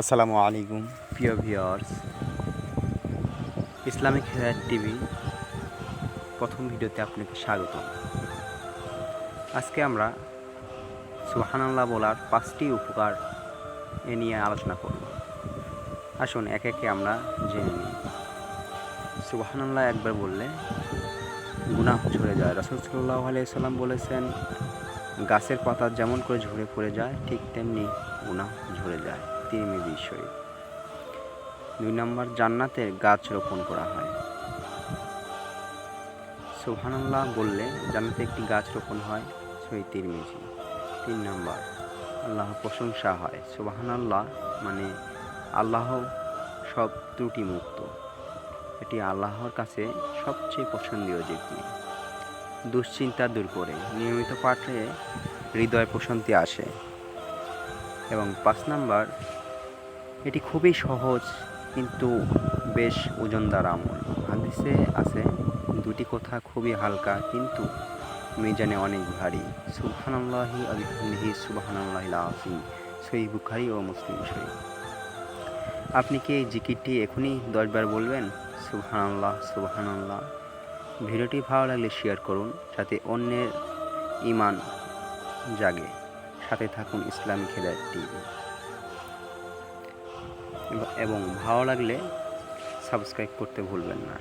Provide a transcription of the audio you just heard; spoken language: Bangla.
আসসালামু আলাইকুম প্রিয় ভিউয়ার্স, ইসলামিক হেদায়েত টিভি প্রথম ভিডিওতে আপনাকে স্বাগত। আজকে আমরা সুবহানাল্লাহ বলার 5টি উপকার নিয়ে আলোচনা করব। আসুন একে একে আমরা জেনে নিই। সুবহানাল্লাহ একবার বললে গুনাহ ঝরে যায়। রাসূল সাল্লাল্লাহু আলাইহি সাল্লাম বলেছেন, গাছের পাতা যেমন করে ঝরে পড়ে যায় ঠিক তেমনি গুনাহ ঝরে যায়। তিরমিজি শরীফ। 2 নম্বর, জান্নাতের গাছ রোপণ করা হয়। সুবহানাল্লাহ বললে জান্নাতে একটি গাছ রোপণ হয়, সহিহ তিরমিজি। 3 নম্বর, আল্লাহর প্রশংসা হয়। সুবহানাল্লাহ মানে আল্লাহ সব ত্রুটি মুক্ত। এটি আল্লাহর কাছে সবচেয়ে পছন্দীয় জিকির। দুশ্চিন্তা দূর করে নিয়মিত পাঠে হৃদয় প্রশান্তি আসে। এবং 5 নম্বর, এটি খুবই সহজ কিন্তু বেশ ওজনদার আমল। হাদিসে আছে, দুটি কথা খুবই হালকা কিন্তু মিজানে অনেক ভারী। সুবহানাল্লাহি ওয়া বিহামদিহি সুবহানাল্লাহিল আযীম। সহিহ বুখারী ও মুসলিম শরীফ। আপনি কি এই জিকিরটি এখনই 10 বার বলবেন? সুবহানাল্লাহ সুবহানাল্লাহ। ভিডিওটি ভালো লাগলে শেয়ার করুন যাতে অন্যের ঈমান জাগে। সাথে থাকুন ইসলামিক হেদায়েত টিভি এবং ভালো লাগলে সাবস্ক্রাইব করতে ভুলবেন না।